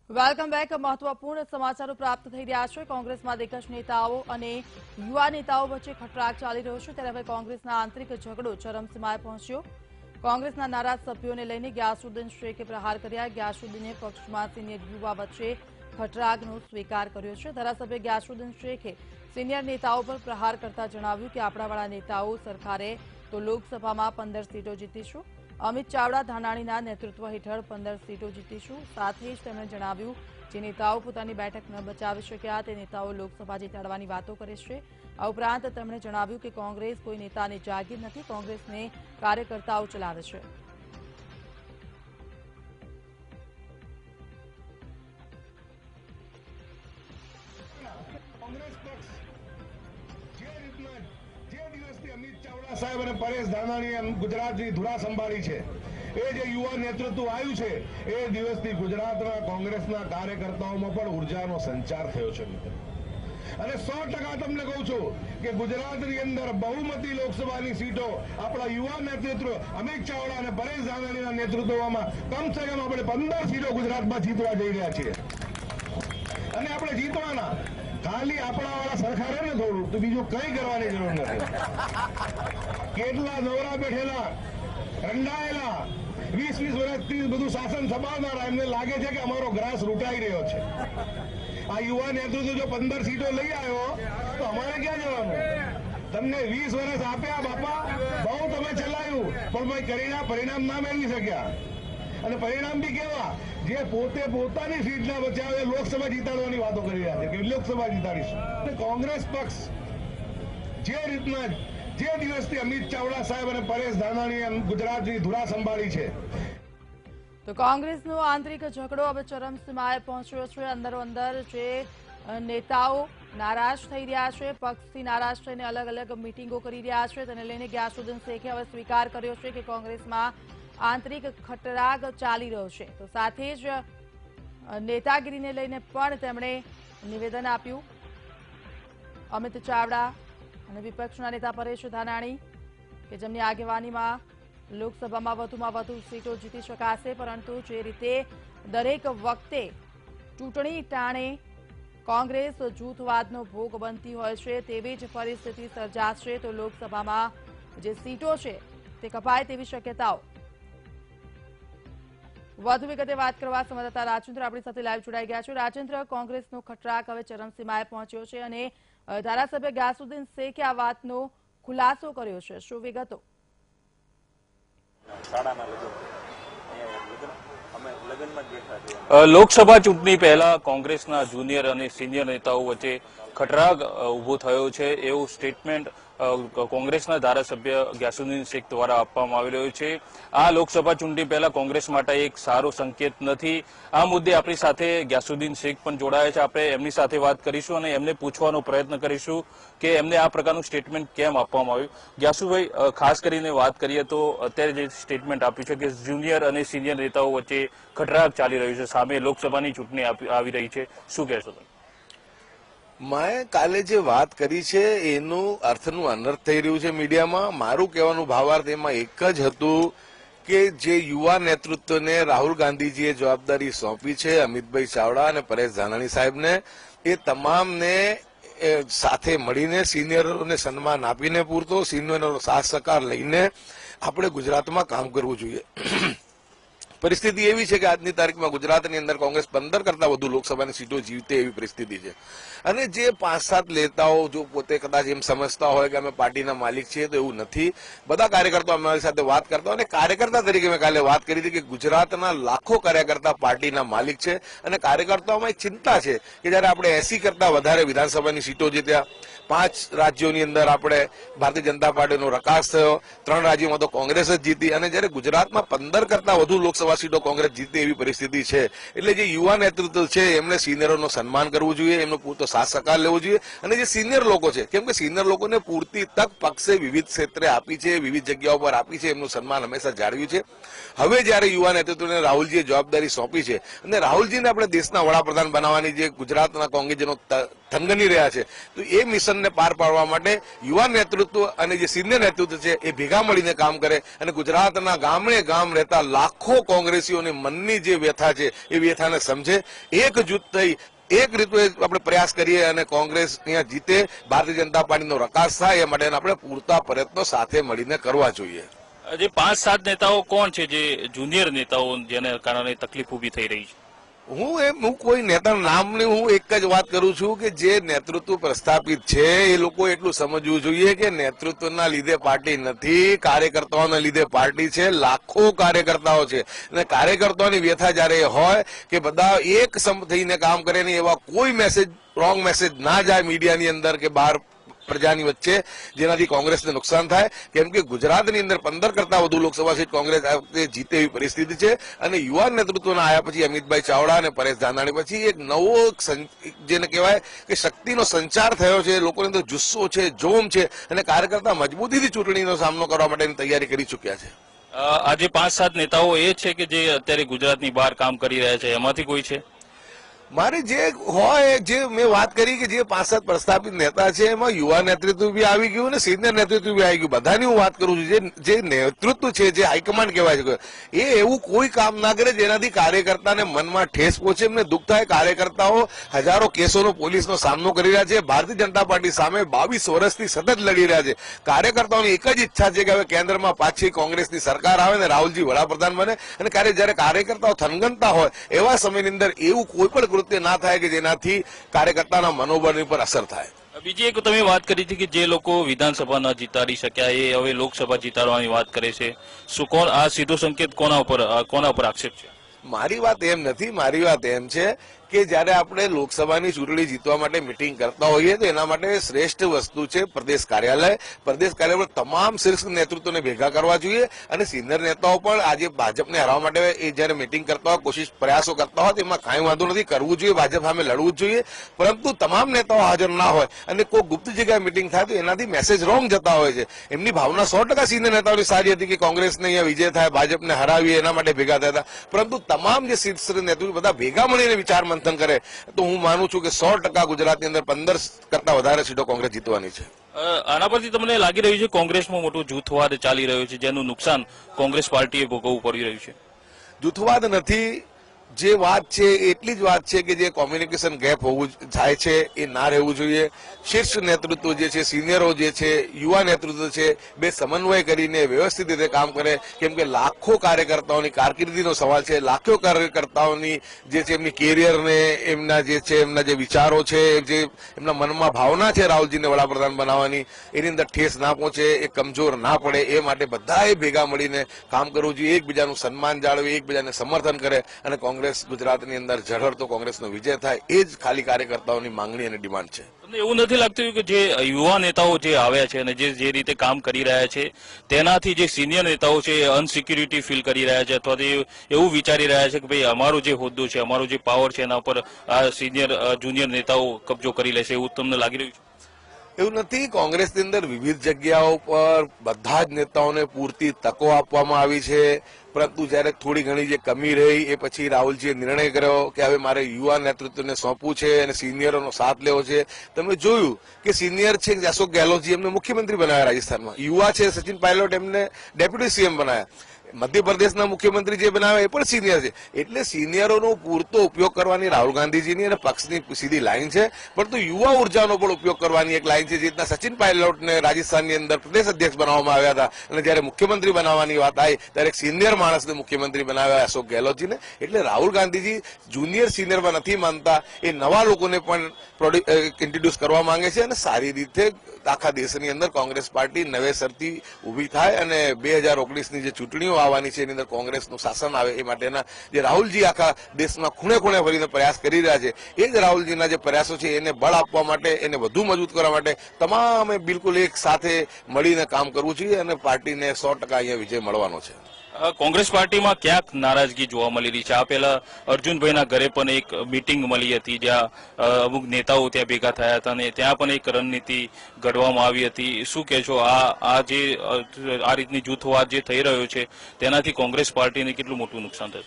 Welcome back. મહત્વપૂર્ણ સમાચારો પ્રાપ્ત થઈ રહ્યા છે। કોંગ્રેસમાં દિગ્ગજ નેતાઓ અને યુવા નેતાઓ વચ્ચે ખટરાગ ચાલી રહ્યો છે, ત્યારે હવે કોંગ્રેસના આંતરિક ઝઘડો ચરમસીમાએ પહોંચ્યો। કોંગ્રેસના નારાજ સભ્યોને લઈને ગ્યાસુદ્દીન શેખે પ્રહાર કર્યા। ગ્યાસુદ્દીને પક્ષમાં સિનિયર યુવા વચ્ચે ખટરાગનો સ્વીકાર કર્યો છે। ધારાસભ્ય ગ્યાસુદ્દીન શેખે સિનિયર નેતાઓ પર પ્રહાર કરતા જણાવ્યું કે આપણાવાળા નેતાઓ સરકારે તો લોકસભામાં 15 સીટો જીતીશું। અમિત ચાવડા ધાનાણીના નેતૃત્વ હેઠળ 15 સીટો જીતીશું। સાથે જ તેમણે જણાવ્યું જે નેતાઓ પોતાની બેઠક ન બચાવી શક્યા તે નેતાઓ લોકસભા જીતાડવાની વાતો કરે છે। આ ઉપરાંત તેમણે જણાવ્યું કે કોંગ્રેસ કોઈ નેતાની જાગીર નથી, કોંગ્રેસને કાર્યકર્તાઓ ચલાવે છે। અમિત ચાવડા સાહેબ અને પરેશ ધાનાણીએ ગુજરાતની ધુરા સંભાળી છે। એ જે યુવા નેતૃત્વ આવ્યું છે એ દિવસથી ગુજરાતના કોંગ્રેસના કાર્યકર્તાઓમાં પણ ઉર્જાનો સંચાર થયો છે અને 100% તમને કહું છું કે ગુજરાતની અંદર બહુમતી લોકસભાની સીટો આપણા યુવા નેતૃત્વ અમિત ચાવડા અને પરેશ ધાનાણીના નેતૃત્વમાં કમસે કમ આપણે 15 સીટો ગુજરાતમાં જીતવા જઈ રહ્યા છીએ અને આપણે જીતવાના। ખાલી આપણા વાળા સરકારે ને થોડું તો બીજું કઈ કરવાની જરૂર નથી। કેટલા નવરા બેઠેલા રંડાયેલા 20 વર્ષથી બધું શાસન સંભાળનારા એમને લાગે છે કે અમારો ગ્રાસ લૂંટાઈ રહ્યો છે। આ યુવા નેતૃત્વ જો 15 સીટો લઈ આવ્યો તો અમારે ક્યાં જવાનું? તમને 20 વર્ષ આપ્યા બાપા, બહુ તમે ચલાવ્યું પણ ભાઈ પરિણામ ના મેળવી શક્યા અને પરિણામ બી કેવા જે પોતે પોતાની સીટ ના બચાવે લોકસભા જીતાડવાની વાતો કરી રહ્યા છે કે લોકસભા જીતાડીશું। કોંગ્રેસ પક્ષ જે રીતના જે દિવસથી અમિત ચાવડા સાહેબ અને પરેશ ધાનાણીએ ગુજરાતની ધુરા સંભાળી છે તો કોંગ્રેસનો આંતરિક ઝઘડો હવે ચરમસીમાએ પહોંચ્યો છે। અંદરો અંદર જે નેતાઓ નારાજ થઈ રહ્યા છે, પક્ષથી નારાજ થઈને અલગ અલગ મીટિંગો કરી રહ્યા છે, તેને લઈને ગ્યાસુદ્દીન શેખે હવે સ્વીકાર કર્યો છે કે કોંગ્રેસમાં આંતરિક ખટરાગ ચાલી રહ્યો છે। તો સાથે જ નેતાગીરીને લઈને પણ તેમણે નિવેદન આપ્યું। અમિત ચાવડા અને વિપક્ષના નેતા પરેશ ધાનાણી કે જેમની આગેવાનીમાં લોકસભામાં વધુમાં વધુ સીટો જીતી શકાશે, પરંતુ જે રીતે દરેક વખતે ચૂંટણી ટાણે કોંગ્રેસ જૂથવાદનો ભોગ બનતી હોય છે તેવી જ પરિસ્થિતિ સર્જાશે તો લોકસભામાં જે સીટો છે તે કપાય તેવી શક્યતાઓ। વધુ વિગતે વાત કરવા સંવાદદાતા રાજેન્દ્ર આપણી સાથે લાઈવ જોડાઈ ગયા છે। રાજેન્દ્ર, કોંગ્રેસનો ખટરાગ હવે ચરમસીમાએ પહોંચ્યો છે અને ધારાસભ્ય ગ્યાસુદ્દીન શેખે આ વાતનો ખુલાસો કર્યો છે, શું વિગતો? લોકસભા ચૂંટણી પહેલા કોંગ્રેસના જુનિયર અને સિનિયર નેતાઓ વચ્ચે ખટરાગ ઉભો થયો છે એવું સ્ટેટમેન્ટ કોંગ્રેસના ધારાસભ્ય ગ્યાસુદ્દીન શેખ દ્વારા આપવામાં આવી રહ્યું છે। આ લોકસભા ચૂંટણી પહેલા કોંગ્રેસ માટે એક સારો સંકેત નથી। આ મુદ્દે આપણી સાથે ગ્યાસુદ્દીન શેખ પણ જોડાયા છે, આપણે એમની સાથે વાત કરીશું અને એમને પૂછવાનો પ્રયત્ન કરીશું કે એમને આ પ્રકારનું સ્ટેટમેન્ટ કેમ આપવામાં આવ્યું। ગ્યાસુભાઈ, ખાસ કરીને વાત કરીએ તો અત્યારે જે સ્ટેટમેન્ટ આપ્યું છે કે જુનિયર અને સિનિયર નેતાઓ વચ્ચે ખટરાગ ચાલી રહ્યું છે, સામે લોકસભાની ચૂંટણી આવી રહી છે, શું કહેશો તમે? મેં કાલે જે વાત કરી છે એનું અર્થનું અનર્થ થઈ રહ્યું છે મીડિયામાં। મારું કહેવાનું ભાવાર્થ એમાં એક જ હતું કે જે યુવા નેતૃત્વને રાહુલ ગાંધીજીએ જવાબદારી સોંપી છે અમિતભાઈ ચાવડા અને પરેશ ધાનાણી સાહેબને, એ તમામને સાથે મળીને સિનિયરોને સન્માન આપીને પૂરતો સિનિયરોનો સાથ સહકાર લઈને આપણે ગુજરાતમાં કામ કરવું જોઈએ। પરિસ્થિતિ એવી છે કે આજની તારીખમાં ગુજરાતની અંદર કોંગ્રેસ 15 કરતા વધુ લોકસભાની સીટો જીતે એવી પરિસ્થિતિ છે અને જે 5-7 નેતાઓ જો પોતે કદાચ એમ સમજતા હોય કે અમે પાર્ટીના માલિક છીએ તો એવું નથી। બધા કાર્યકર્તાઓ અમારી સાથે વાત કરતા હોય અને કાર્યકર્તા તરીકે મેં કાલે વાત કરી હતી કે ગુજરાતના લાખો કાર્યકર્તા પાર્ટીના માલિક છે અને કાર્યકર્તાઓમાં એક ચિંતા છે કે જયારે આપણે 80 કરતા વધારે વિધાનસભાની સીટો જીત્યા, 5 રાજ્યોની અંદર આપણે ભારતીય જનતા પાર્ટીનો રકાસ થયો, 3 રાજ્યોમાં તો કોંગ્રેસ જ જીતી અને જયારે ગુજરાતમાં 15 કરતા વધુ લોકસભા સીટો કોંગ્રેસ જીતે એવી પરિસ્થિતિ છે એટલે જે યુવા નેતૃત્વ છે એમને સિનિયરોનું સન્માન કરવું જોઈએ, એમનો પૂરતો સાથ સહકાર લેવો જોઈએ અને જે સિનિયર લોકો છે કેમ કે સિનિયર લોકોને પૂરતી તક પક્ષે વિવિધ ક્ષેત્રે આપી છે, વિવિધ જગ્યાઓ પર આપી છે, એમનું સન્માન હંમેશા જાળવ્યું છે। હવે જયારે યુવા નેતૃત્વને રાહુલજીએ જવાબદારી સોંપી છે અને રાહુલજીને આપણે દેશના વડાપ્રધાન બનાવવાની જે ગુજરાતના કોંગ્રેસનો થનગની રહ્યા છે. તો એ મિશનને પાર પાડવા માટે યુવા નેતૃત્વ અને જે સિનિયર નેતૃત્વ છે એ ભેગા મળીને કામ કરે અને ગુજરાતના ગામડે ગામ રહેતા લાખો કોંગ્રેસીઓની મનની જે વ્યથા છે એ વ્યથાને સમજે, એકજૂથ થઈ એક રીતે આપણે પ્રયાસ કરીએ અને કોંગ્રેસ અહીંયા જીતે, ભારતીય જનતા પાર્ટીનો રકાસ થાય એ માટે આપણે પૂરતા પ્રયત્નો સાથે મળીને કરવા જોઈએ. જે 5-7 નેતાઓ કોણ છે જે જુનિયર નેતાઓ જેને કારણે તકલીફ ઉભી થઈ રહી છે? હું કોઈ નેતાનું નામની હું એક જ વાત કરું છું કે જે નેતૃત્વ પ્રસ્થાપિત છે એ લોકો એટલું સમજવું જોઈએ કે નેતૃત્વના લીધે પાર્ટી નથી, કાર્યકર્તાઓના લીધે પાર્ટી છે. લાખો કાર્યકર્તાઓ છે અને કાર્યકર્તાઓની વ્યથા જયારે હોય કે બધા એક સમ થઈને કામ કરે ને એવા કોઈ મેસેજ, રોંગ મેસેજ ના જાય મીડિયાની અંદર કે બહાર પ્રજાની વચ્ચે, જેનાથી કોંગ્રેસને નુકસાન થાય. કેમ કે ગુજરાતની અંદર 15 કરતા વધુ લોકસભા સીટ કોંગ્રેસ આ વખતે જીતે એવી પરિસ્થિતિ છે અને યુવા નેતૃત્વના આવ્યા પછી અમિતભાઈ ચાવડા અને પરેશ ધાનાણી પછી એક નવો જેને કહેવાય કે શક્તિનો સંચાર થયો છે, લોકોની અંદર જુસ્સો છે, જોમ છે અને કાર્યકર્તા મજબૂતીથી ચૂંટણીનો સામનો કરવા માટેની તૈયારી કરી ચૂક્યા છે. આજે 5-7 નેતાઓ એ છે કે જે અત્યારે ગુજરાતની બહાર કામ કરી રહ્યા છે, એમાંથી કોઈ છે? મારે જે હોય, જે મેં વાત કરી કે જે 5-7 પ્રસ્થાપિત નેતા છે એમાં યુવા નેતૃત્વ બી આવી ગયું અને સિનિયર નેતૃત્વ બી આવી ગયું. બધાની હું વાત કરું છું. જે નેતૃત્વ છે, જે હાઈકમાન્ડ કહેવાય છે, એ એવું કોઈ કામ ના કરે જેનાથી કાર્યકર્તાને મનમાં ઠેસ પહોંચે, એમને દુઃખ થાય. કાર્યકર્તાઓ હજારો કેસોનો પોલીસનો સામનો કરી રહ્યા છે. ભારતીય જનતા પાર્ટી સામે 22 વર્ષથી સતત લડી રહ્યા છે. કાર્યકર્તાઓની એક જ ઈચ્છા છે કે હવે કેન્દ્રમાં પાછી કોંગ્રેસની સરકાર આવે ને રાહુલજી વડાપ્રધાન બને અને જયારે કાર્યકર્તાઓ થનગનતા હોય એવા સમયની અંદર એવું કોઈ પણ કૃત્ય ના થાય કે જેનાથી કાર્યકર્તાના મનોબળ પર અસર થાય. બીજી એક તમે વાત કરી હતી કે જે લોકો વિધાનસભા ન જીતાડી શક્યા એ હવે લોકસભા જીતાડવાની વાત કરે છે. શું કોણ આ સીધો સંકેત કોના ઉપર આક્ષેપ છે? મારી વાત એમ નથી. મારી વાત એમ છે કે જયારે આપણે લોકસભાની ચૂંટણી જીતવા માટે મિટિંગ કરતા હોઈએ તો એના માટે શ્રેષ્ઠ વસ્તુ છે પ્રદેશ કાર્યાલય. પ્રદેશ કાર્યાલય પર તમામ શીર્ષ નેતૃત્વને ભેગા કરવા જોઈએ અને સિનિયર નેતાઓ પણ આજે ભાજપને હરાવવા માટે એ જયારે મિટિંગ કરતા હોય, પ્રયાસો કરતા હોય તેમાં કાંઈ વાંધો નથી, કરવું જોઈએ, ભાજપ સામે લડવું જ જોઈએ. પરંતુ તમામ નેતાઓ હાજર ના હોય અને કોઈ ગુપ્ત જગ્યાએ મિટિંગ થાય તો એનાથી મેસેજ રોંગ જતા હોય છે. એમની ભાવના 100% સિનિયર નેતાઓની સારી હતી કે કોંગ્રેસને અહીંયા વિજય થાય, ભાજપને હરાવીએ, એના માટે ભેગા થયા હતા. પરંતુ તમામ જે શીર્ષ નેતૃત્વ બધા ભેગા મળીને વિચાર મંથન કરે તો હું માનું છું કે 100% ગુજરાતની અંદર 15 કરતા વધારે સીટો કોંગ્રેસ જીતવાની છે. આના પરથી તમને લાગી રહ્યું છે કોંગ્રેસમાં મોટો જૂથવાદ ચાલી રહ્યો છે જેનું નુકસાન કોંગ્રેસ પાર્ટીએ ભોગવવું પડી રહ્યું છે? જૂથવાદ નથી. જે વાત છે એટલી જ વાત છે કે જે કોમ્યુનિકેશન ગેપ હોવું થાય છે એ ના રહેવું જોઈએ. શીર્ષ નેતૃત્વ જે છે, સિનિયરો જે છે, યુવા નેતૃત્વ છે, બે સમન્વય કરીને વ્યવસ્થિત રીતે કામ કરે. કેમ કે લાખો કાર્યકર્તાઓની કારકિર્દીનો સવાલ છે. લાખો કાર્યકર્તાઓની જે છે એમની કેરિયરને, એમના જે છે, એમના જે વિચારો છે, જે એમના મનમાં ભાવના છે રાહુલજીને વડાપ્રધાન બનાવવાની, એની અંદર ઠેસ ના પહોંચે, એ કમજોર ના પડે એ માટે બધાએ ભેગા મળીને કામ કરવું જોઈએ. એકબીજાનું સન્માન જાળવે, એકબીજાને સમર્થન કરે અને કોંગ્રેસ ગુજરાતની અંદર ઝળહળતો કોંગ્રેસનો વિજય થાય એ જ ખાલી કાર્યકર્તાઓની માંગણી અને ડિમાન્ડ છે. તમને એવું નથી લાગતું કે જે યુવા નેતાઓ જે આવ્યા છે અને જે રીતે કામ કરી રહ્યા છે તેનાથી જે સિનિયર નેતાઓ છે એ અનસિક્યુરિટી ફીલ કરી રહ્યા છે અથવા તો એવું વિચારી રહ્યા છે કે ભાઈ અમારો જે હોદ્દો છે, અમારો જે પાવર છે એના ઉપર આ જુનિયર નેતાઓ કબજો કરી લેશે, એવું તમને લાગી રહ્યું છે? એવું નથી. કોંગ્રેસની અંદર વિવિધ જગ્યાઓ પર બધા જ નેતાઓને પૂરતી તકો આપવામાં આવી છે. પરંતુ જયારે થોડી ઘણી જે કમી રહી એ પછી રાહુલજીએ નિર્ણય કર્યો કે હવે મારે યુવા નેતૃત્વને સોંપવું છે અને સિનિયરોનો સાથ લેવો છે. તમે જોયું કે સિનિયર છે અશોક ગેહલોતજી એમને મુખ્યમંત્રી બનાવ્યા રાજસ્થાનમાં, યુવા છે સચિન પાયલોટ એમને ડેપ્યુટી સીએમ બનાવ્યા, મધ્યપ્રદેશના મુખ્યમંત્રી જે બનાવ્યા એ પણ સિનિયર છે. એટલે સિનિયરોનો પૂરતો ઉપયોગ કરવાની રાહુલ ગાંધીજીની અને પક્ષની સીધી લાઈન છે. પરંતુ યુવા ઉર્જાનો પણ ઉપયોગ કરવાની એક લાઈન છે. જે રીતના સચિન પાયલોટને રાજસ્થાનની અંદર પ્રદેશ અધ્યક્ષ બનાવવામાં આવ્યા હતા અને જયારે મુખ્યમંત્રી બનાવવાની વાત આવી ત્યારે એક સિનિયર માણસને મુખ્યમંત્રી બનાવ્યા અશોક ગેહલોતજીને. એટલે રાહુલ ગાંધીજી જુનિયર સિનિયરમાં નથી માનતા, એ નવા લોકોને પણ ઇન્ટ્રોડ્યુસ કરવા માંગે છે અને સારી રીતે આખા દેશની અંદર કોંગ્રેસ પાર્ટી નવેસરથી ઉભી થાય અને 2019ની જે ચૂંટણીઓ આવવાની છે એની અંદર કોંગ્રેસનું શાસન આવે એ માટેના જે રાહુલજી આખા દેશમાં ખૂણે ખૂણે ફરીને પ્રયાસ કરી રહ્યા છે એ જ રાહુલજીના જે પ્રયાસો છે એને બળ આપવા માટે, એને વધુ મજબૂત કરવા માટે તમામે બિલકુલ એક સાથે મળીને કામ કરવું જોઈએ અને પાર્ટીને 100% અહીંયા વિજય મળવાનો છે. કોંગ્રેસ પાર્ટીમાં ક્યાંક નારાજગી જોવા મળી રહી છે. આ પહેલા અર્જુનભાઈના ઘરે પણ એક મીટિંગ મળી હતી જ્યાં અમુક નેતાઓ ત્યાં ભેગા થયા હતા અને ત્યાં પણ એક રણનીતિ ઘડવામાં આવી હતી. શું કહેશો આ રીતની જૂથવાદ જે થઈ રહ્યો છે તેનાથી કોંગ્રેસ પાર્ટીને કેટલું મોટું નુકસાન થશે?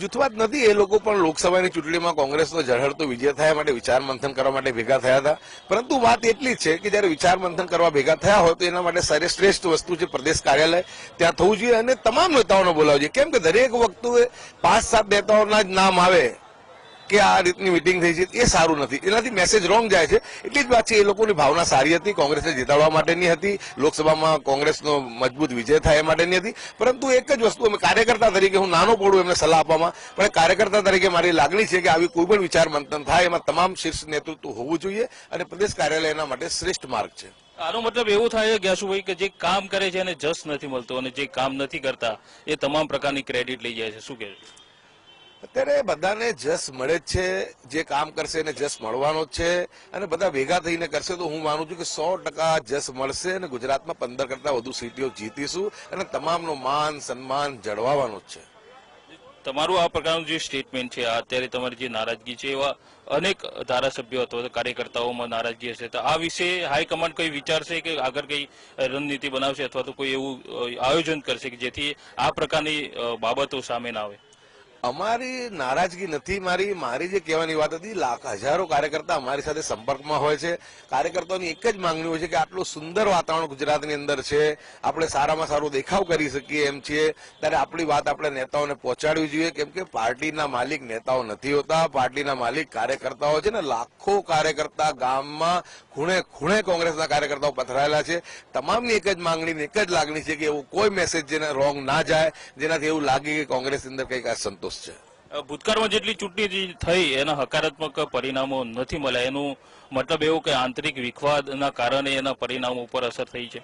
જૂથવાદ નથી. એ લોકો પણ લોકસભાની ચૂંટણીમાં કોંગ્રેસનો ઝળહળતો વિજય થાય માટે વિચાર મંથન કરવા માટે ભેગા થયા હતા. પરંતુ વાત એટલી જ છે કે જયારે વિચાર મંથન કરવા ભેગા થયા હોય તો એના માટે શ્રેષ્ઠ વસ્તુ છે પ્રદેશ કાર્યાલય ત્યાં થવું જોઈએ અને તમામ નેતાઓને બોલાવવું જોઈએ. કેમ કે દરેક વખતે 5-7 નેતાઓના જ નામ આવે કે આ રીતની મિટિંગ થઈ છે એ સારું નથી. એનાથી મેસેજ રોંગ જાય છે. એટલી જ વાત છે એ લોકોની ભાવના સારી હતી, કોંગ્રેસને જીતાડવા માટેની હતી, લોકસભામાં કોંગ્રેસનો મજબૂત વિજય થાય એ માટેની હતી. પરંતુ એક જ વસ્તુ અમે કાર્યકર્તા તરીકે, હું નાનો પડું એમને સલાહ આપવામાં, પણ કાર્યકર્તા તરીકે મારી લાગણી છે કે આવી કોઈ પણ વિચાર મંથન થાય એમાં તમામ શીર્ષ નેતૃત્વ હોવું જોઈએ અને પ્રદેશ કાર્યાલય એના માટે શ્રેષ્ઠ માર્ગ છે. આનો મતલબ એવું થાય ગ્યાસુભાઈ કે જે કામ કરે છે એને જસ નથી મળતો અને જે કામ નથી કરતા એ તમામ પ્રકારની ક્રેડિટ લઈ જાય છે. શું કહે છે? અત્યારે બધાને જસ મળે જ છે. જે કામ કરશે એને જસ મળવાનો જ છે અને બધા ભેગા થઈને કરશે તો હું માનું છું કે 100% જસ મળશે અને ગુજરાતમાં 15 કરતા વધુ સીટો જીતીશું અને તમામનો માન સન્માન જળવાવાનો જ છે. તમારું આ પ્રકારનું જે સ્ટેટમેન્ટ છે, અત્યારે તમારી જે નારાજગી છે એવા અનેક ધારાસભ્યો અથવા કાર્યકર્તાઓમાં નારાજગી હશે, તો આ વિશે હાઈકમાન્ડ કઈ વિચારશે કે આગળ કઈ રણનીતિ બનાવશે અથવા તો કોઈ એવું આયોજન કરશે કે જેથી આ પ્રકારની બાબતો સામે ના આવે? અમારી નારાજગી નથી. મારી જે કહેવાની વાત હતી, હજારો કાર્યકર્તા અમારી સાથે સંપર્કમાં હોય છે. કાર્યકર્તાઓની એક જ માંગણી હોય છે કે આટલું સુંદર વાતાવરણ ગુજરાતની અંદર છે, આપણે સારામાં સારો દેખાવ કરી શકીએ એમ છીએ, ત્યારે આપણી વાત આપણે નેતાઓને પહોંચાડવી જોઈએ. કેમ કે પાર્ટીના માલિક નેતાઓ નથી હોતા, પાર્ટીના માલિક કાર્યકર્તાઓ છે ને. લાખો કાર્યકર્તા ગામમાં ખૂણે ખૂણે કોંગ્રેસના કાર્યકર્તાઓ પથરાયેલા છે. તમામની એક જ માંગણી, એક જ લાગણી છે કે એવું કોઈ મેસેજ જેને રોંગ ના જાય, જેનાથી એવું લાગે કે કોંગ્રેસની અંદર કંઈક અસંતોષ છે. ભૂતકાળમાં જેટલી ચૂંટણી થઈ એના હકારાત્મક પરિણામો નથી મળ્યા, એનું મતલબ એવું કે આંતરિક વિખવાદના કારણે એના પરિણામો ઉપર અસર થઈ છે?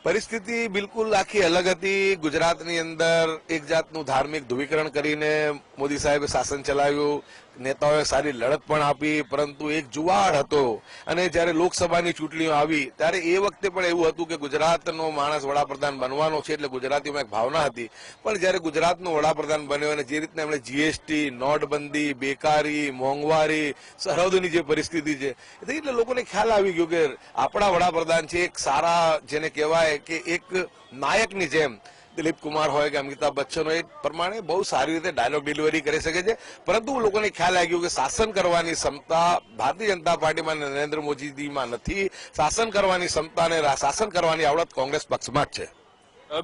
પરિસ્થિતિ બિલકુલ આખી અલગ હતી. ગુજરાતની અંદર એક જાતનું ધાર્મિક ધ્રુવીકરણ કરીને મોદી સાહેબે શાસન ચલાવ્યું. નેતાઓએ સારી લડત પણ આપી, પરંતુ એક જુવાળ હતો. અને જયારે લોકસભાની ચૂંટણીઓ આવી ત્યારે એ વખતે પણ એવું હતું કે ગુજરાતનો માણસ વડાપ્રધાન બનવાનો છે, એટલે ગુજરાતીઓમાં એક ભાવના હતી. પણ જયારે ગુજરાતનો વડાપ્રધાન બન્યો અને જે રીતના એમણે જીએસટી, નોટબંધી, બેકારી, મોંઘવારી, સરહદોની જે પરિસ્થિતિ છે, એટલે લોકોને ખ્યાલ આવી ગયો કે આપણા વડાપ્રધાન છે એક સારા, જેને કહેવાય કે એક નાયકની જેમ દિલીપ કુમાર હોય કે અમિતાભ બચ્ચન હોય, એ પ્રમાણે બહુ સારી રીતે ડાયલોગ ડિલિવરી કરી શકે છે. પરંતુ લોકોને ખ્યાલ આવી ગયો કે શાસન કરવાની ક્ષમતા ભારતીય જનતા પાર્ટીમાં નરેન્દ્ર મોદીજીમાં નથી. શાસન કરવાની ક્ષમતા અને શાસન કરવાની આવડત કોંગ્રેસ પક્ષમાં જ છે.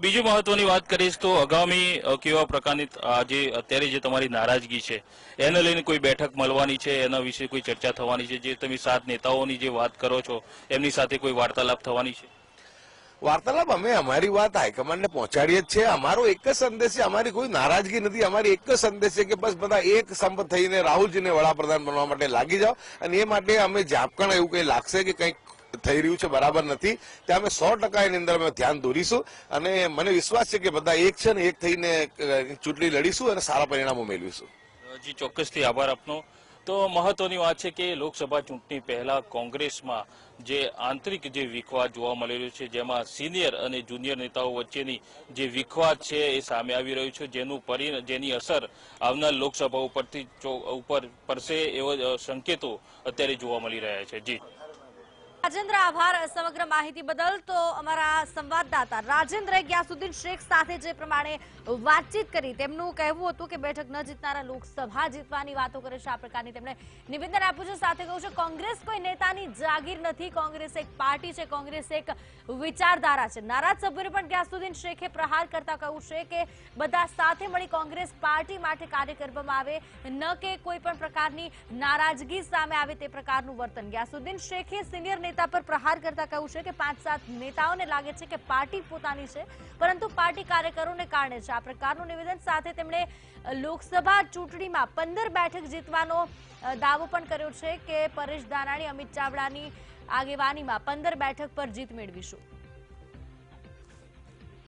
બીજી મહત્વની વાત કરીશ તો આગામી કેવા પ્રકારની આજે અત્યારે જે તમારી નારાજગી છે એને લઈને કોઈ બેઠક મળવાની છે, એના વિશે કોઈ ચર્ચા થવાની છે? જે તમે 7 નેતાઓની જે વાત કરો છો એમની સાથે કોઈ વાર્તાલાપ થવાની છે? વાર્તાલાપ અમે અમારી વાત હાઈકમાન્ડને પહોંચાડીએ જ છે. અમારો એક જ સંદેશ છે, અમારી કોઈ નારાજગી નથી. અમારી એક જ સંદેશ છે કે બસ બધા એક સંપ થઈને રાહુલજીને વડાપ્રધાન બનવા માટે લાગી જાઓ. અને એ માટે અમે જ્યાં પણ એવું કંઈ લાગશે કે કંઈક થઈ રહ્યું છે બરાબર નથી, ત્યાં અમે 100% એની અંદર અમે ધ્યાન દોરીશું. અને મને વિશ્વાસ છે કે બધા એક છે ને એક થઈને ચૂંટણી લડીશું અને સારા પરિણામો મેળવીશું. જી, ચોક્કસથી આભાર આપનો. તો મહત્વની વાત છે કે લોકસભા ચૂંટણી પહેલા કોંગ્રેસમાં જે આંતરિક જે વિખવાદ જોવા મળી રહ્યો છે, જેમાં સિનિયર અને જુનિયર નેતાઓ વચ્ચેની જે વિખવાદ છે એ સામે આવી રહ્યું છે, જેની અસર આવનાર લોકસભા ઉપર પડશે એવો સંકેતો અત્યારે જોવા મળી રહ્યા છે. જી રાજેન્દ્ર, આભાર સમગ્ર માહિતી બદલ. તો અમારા સંવાદદાતા રાજેન્દ્ર ગ્યાસુદ્દીન શેખ સાથે જે પ્રમાણે વાતચીત કરી, તેમનું કહેવું હતું કે બેઠક ન જીતનારા લોકસભા જીતવાની વાતો કરે છે, આ પ્રકારની તેમણે નિવેદન આપ્યું છે. સાથે કહ્યું છે કોંગ્રેસ કોઈ નેતાની જાગીર નથી, કોંગ્રેસ એક પાર્ટી છે, કોંગ્રેસ એક વિચારધારા છે. નારાજ સભ્યોને પણ ગ્યાસુદ્દીન શેખે પ્રહાર કરતા કહ્યું છે કે બધા સાથે મળી કોંગ્રેસ પાર્ટી માટે કાર્ય કરવામાં આવે, ન કે કોઈ પણ પ્રકારની નારાજગી સામે આવે તે પ્રકારનું વર્તન. ગ્યાસુદ્દીન શેખે સિનિયર નેતા પર પ્રહાર કરતા કહ્યું છે કે 5-7 નેતાઓને લાગે છે કે પાર્ટી પોતાની છે, પરંતુ પાર્ટી કાર્યકરોને કારણે છે. આ પ્રકારનું નિવેદન સાથે તેમણે લોકસભા ચૂંટણીમાં 15 બેઠક જીતવાનો દાવો પણ કર્યો છે કે પરેશ ધાનાણી, અમિત ચાવડાની આગેવાનીમાં 15 બેઠક પર જીત મેળવીશું.